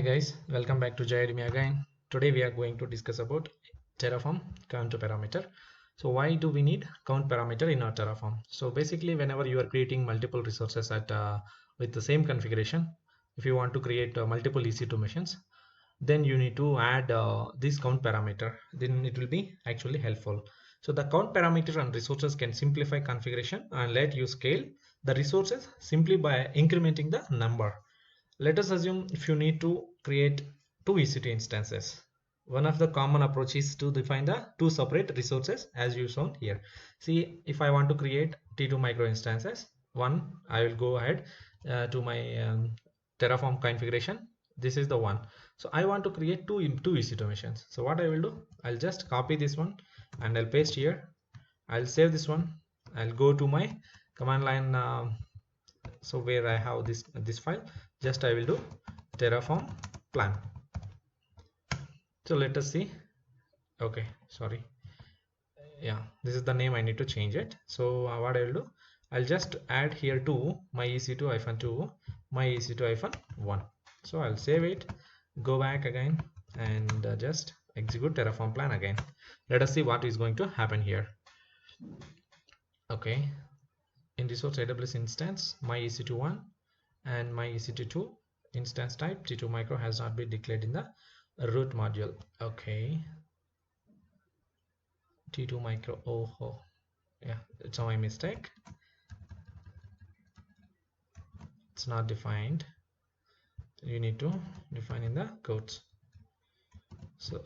guys, welcome back to JIDME again. Today we are going to discuss about Terraform count parameter. So why do we need count parameter in our Terraform? So basically whenever you are creating multiple resources with the same configuration, if you want to create multiple EC2 machines, then you need to add this count parameter. Then it will be actually helpful. So the count parameter and resources can simplify configuration and let you scale the resources simply by incrementing the number. Let us assume if you need to create two EC2 instances. One of the common approach is to define the two separate resources as you shown here. See, if I want to create T2 micro instances, one, I will go ahead to my Terraform configuration. This is the one. So I want to create two EC2 machines. So what I will do, I'll just copy this one and I'll paste here. I'll save this one. I'll go to my command line. So where I have this file, just I will do terraform plan. So let us see. Okay, sorry, yeah, this is the name. I need to change it. So what I will do, I'll just add here to my ec2-2 my ec2-1. So I'll save it, go back again and just execute terraform plan again. Let us see what is going to happen here. Okay, in resource AWS instance, my ec2-1 and my ec2-2 instance type T2 micro has not been declared in the root module. Okay, T2 micro, oh yeah, it's my mistake, it's not defined. You need to define in the codes. So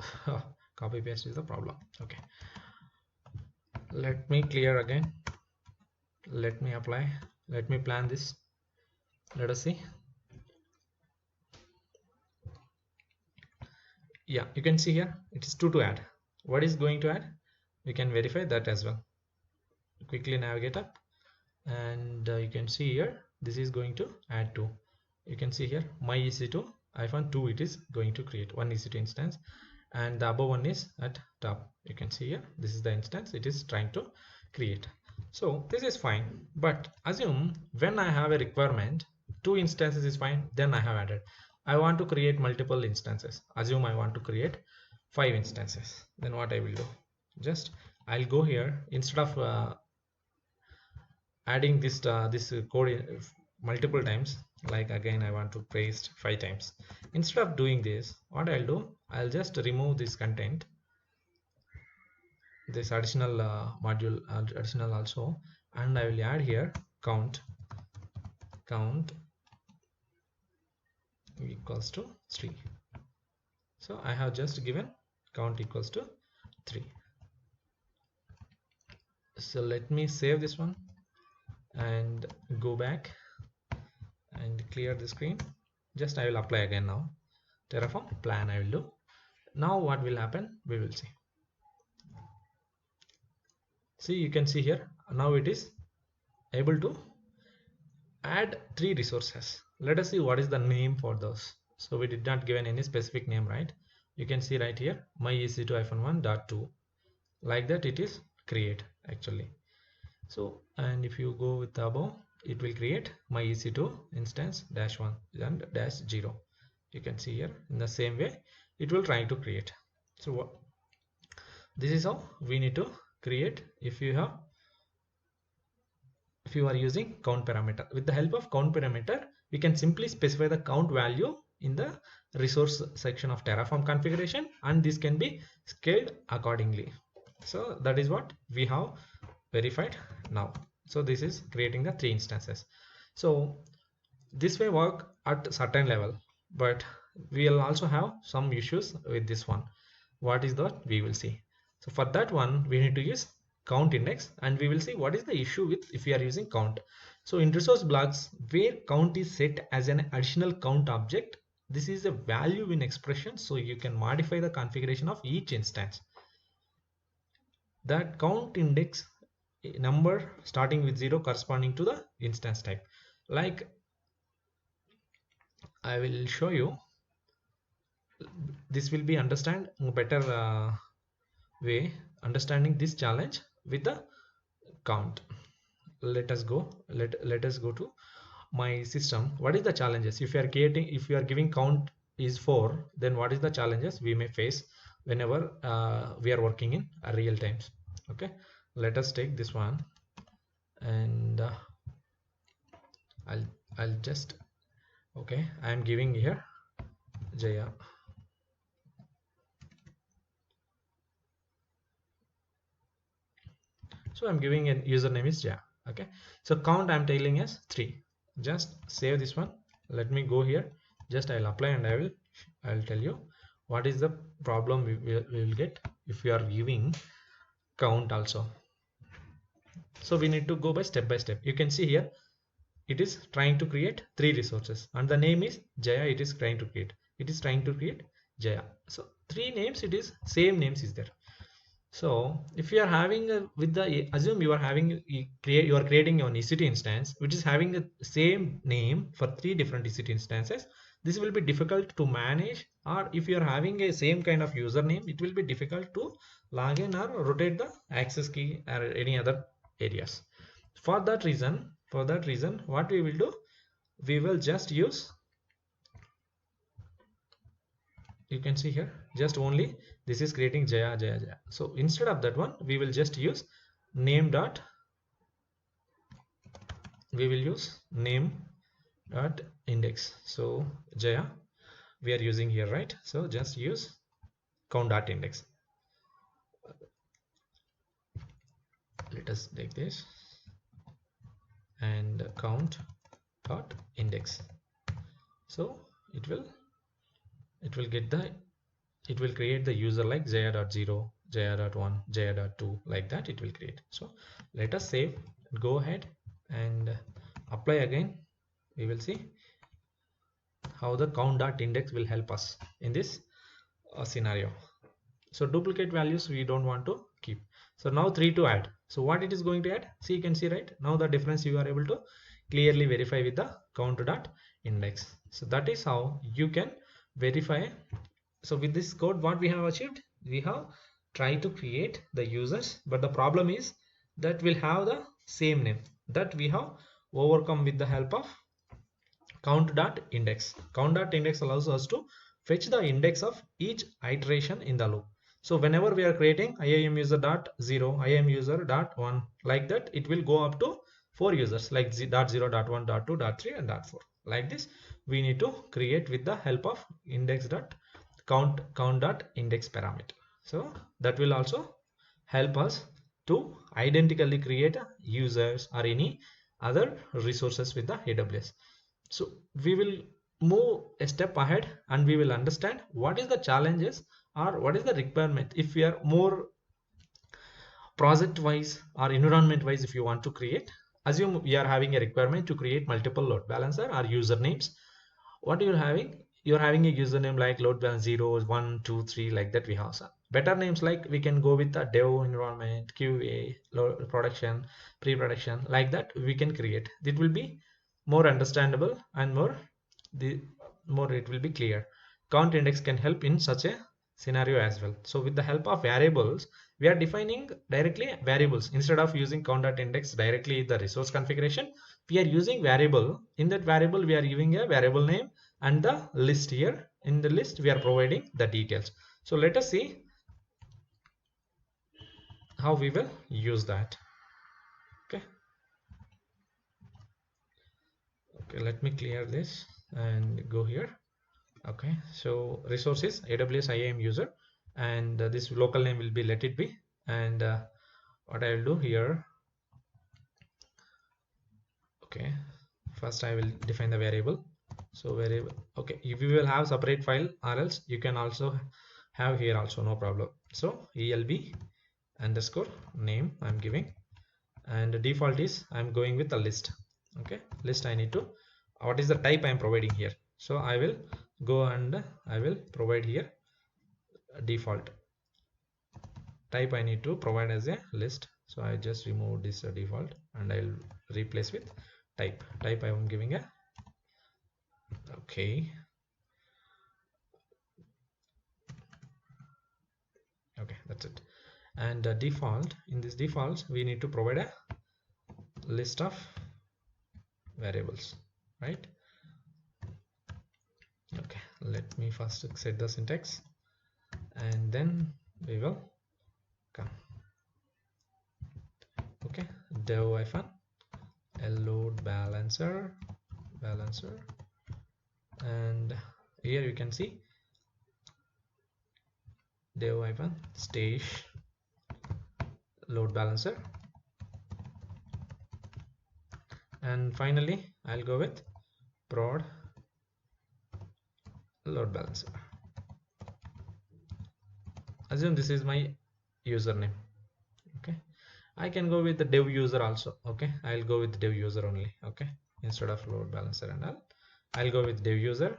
copy paste is the problem. Okay, let me clear again, let me apply, let me plan this. Let us see. Yeah, you can see here it is 2 to add. What is going to add? We can verify that as well. Quickly navigate up and you can see here this is going to add 2. You can see here my ec2-2 it is going to create one ec2 instance, and the above one is at top. You can see here this is the instance it is trying to create. So this is fine, but assume when I have a requirement 2 instances is fine, then I have added. I want to create multiple instances. Assume I want to create 5 instances. Then what I will do? Just I'll go here, instead of adding this code multiple times, like again I want to paste 5 times. Instead of doing this, what I'll do, I'll just remove this content, this additional module, additional also, and I will add here count equals to 3. So I have just given count equals to 3. So let me save this one and go back and clear the screen. Just I will apply again now. Terraform plan I will do. Now what will happen, we will see. See, you can see here now it is able to add 3 resources. Let us see what is the name for those. So we did not given any specific name, right? You can see right here my ec2-1.2, like that it is create actually. So and if you go with the above, it will create my ec2 instance -1 and -0. You can see here in the same way it will try to create. So this is how we need to create if you are using count parameter. With the help of count parameter, we can simply specify the count value in the resource section of Terraform configuration, and this can be scaled accordingly. So that is what we have verified now. So this is creating the 3 instances. So this may work at a certain level, but we will also have some issues with this one. What is that? We will see. So for that one, we need to use count index, and we will see what is the issue with if we are using count. So in resource blocks where count is set as an additional count object, this is a value in expression, so you can modify the configuration of each instance. That count index number starting with 0 corresponding to the instance type. Like I will show you, this will be understand better way understanding this challenge with the count. Let us go to my system. What is the challenges if you are giving count is 4, then what is the challenges we may face whenever we are working in real times. Okay, let us take this one, and I'll just, okay, I am giving here Jaya. So I'm giving a username is Jaya. Okay, so count I'm telling as 3. Just save this one. Let me go here. Just I'll apply, and I'll tell you what is the problem we will get if we are giving count also. So we need to go by step. You can see here it is trying to create 3 resources, and the name is Jaya. It is trying to create Jaya. So 3 names, it is same names is there. So if you are having assume you are having, you are creating your EC2 instance which is having the same name for 3 different EC2 instances, this will be difficult to manage. Or if you are having a same kind of username, it will be difficult to log in or rotate the access key or any other areas. For that reason, what we will do, we will just use, you can see here, just only this is creating Jaya. So instead of that one, we will just use name dot index. So Jaya we are using here, right? So just use count dot index. Let us take this and count dot index. So it will create the user like Jaya.0, Jaya.1, Jaya.2, like that it will create. So let us save, go ahead and apply again. We will see how the count.index will help us in this scenario. So duplicate values we don't want to keep. So now 3 to add. So what it is going to add? See, you can see, right? Now the difference you are able to clearly verify with the count.index. So that is how you can verify. So with this code, what we have achieved, we have tried to create the users, but the problem is that will have the same name. That we have overcome with the help of count.index. Count.index allows us to fetch the index of each iteration in the loop. So whenever we are creating IAM user dot 0, IAM user dot 1, like that, it will go up to 4 users like dot 0, dot 1, dot 2, dot 3, and dot 4. Like this, we need to create with the help of index dot count dot index parameter. So that will also help us to identically create users or any other resources with the AWS. So we will move a step ahead and we will understand what is the challenges or what is the requirement if we are more project wise or environment wise. If you want to create, assume we are having a requirement to create multiple load balancer or usernames. What you're having a username like load balance 0, 1, 2, 3, like that. We have some better names, like we can go with the dev environment, QA, production, pre-production, like that we can create. It will be more understandable and more it will be clear. Count index can help in such a scenario as well. So with the help of variables, we are defining directly variables instead of using count.index directly the resource configuration. We are using variable. In that variable, we are giving a variable name and the list. Here in the list we are providing the details. So let us see how we will use that. Okay, let me clear this and go here. Okay, so resources AWS IAM user, and this local name will be let it be. And what I will do here, okay, first I will define the variable. So variable, okay, if you will have separate file or else you can also have here also, no problem. So ELB underscore name I'm giving, and the default is I'm going with a list. Okay, list I need to, what is the type I'm providing here? So I will go and I will provide here default type I need to provide as a list. So I just remove this default and I'll replace with type I am giving a, okay, that's it. And default, in this default we need to provide a list of variables, right? Okay, let me first set the syntax and then we will come. Okay, dev hyphen load balancer, and here you can see dev hyphen stage load balancer, and finally I'll go with prod load balancer. Assume this is my username. Okay, I can go with the dev user also. Okay, I'll go with dev user only. Okay, instead of load balancer and all, I'll go with dev user,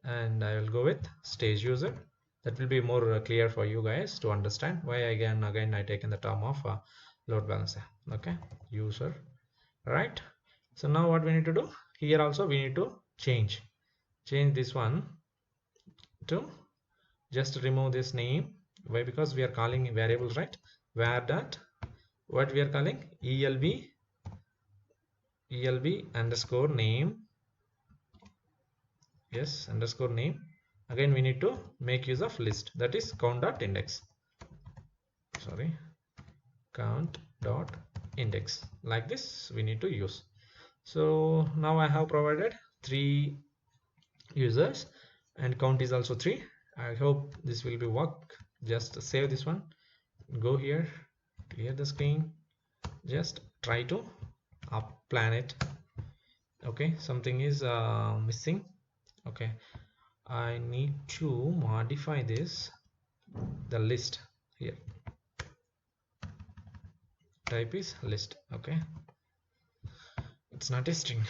and I will go with stage user. That will be more clear for you guys to understand why again I taken the term of load balancer. Okay, user, right? So now what we need to do here, also we need to change this one to just remove this name. Why? Because we are calling variables, right? Where that what we are calling elb underscore name, yes, underscore name. Again we need to make use of list, that is count.index, sorry, count.index, like this we need to use. So now I have provided 3 users and count is also 3. I hope this will be work. Just save this one, go here, clear the screen, just try to plan it. Okay, something is missing. Okay, I need to modify this, the list here, type is list. Okay, it's not a string.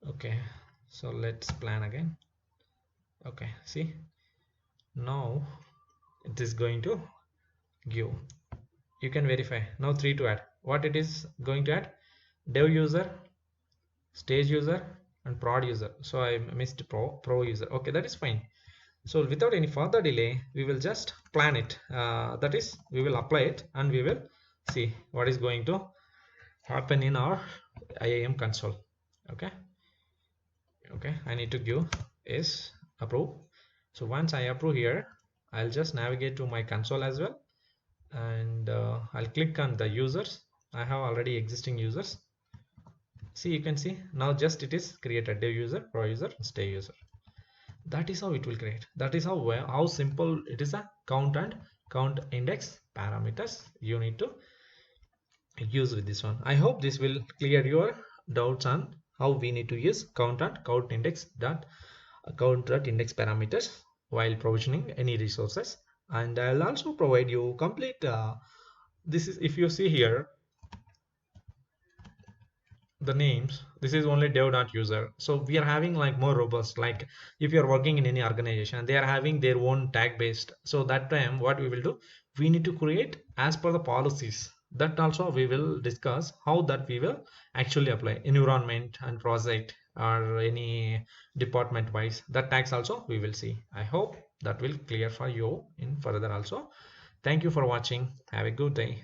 Okay, so let's plan again. Okay, see, now it is going to give, you can verify now 3 to add. What it is going to add? Dev user, stage user and prod user. So I missed pro user. Okay, that is fine. So without any further delay we will just plan it, that is we will apply it and we will see what is going to happen in our IAM console. Okay, I need to give is approve. So once I approve here, I'll just navigate to my console as well, and I'll click on the users. I have already existing users. See, you can see now just it is created, dev user, pro user, stay user. That is how it will create. That is how simple it is. A count and count index parameters you need to use with this one. I hope this will clear your doubts on how we need to use count and count index parameters while provisioning any resources. And I'll also provide you complete this is, if you see here the names, this is only dev.user. So we are having like more robust, like if you are working in any organization, they are having their own tag based. So that time what we will do, we need to create as per the policies. That also we will discuss how that we will actually apply environment and project or any department wise. That tags also we will see. I hope that will clear for you in further also. Thank you for watching. Have a good day.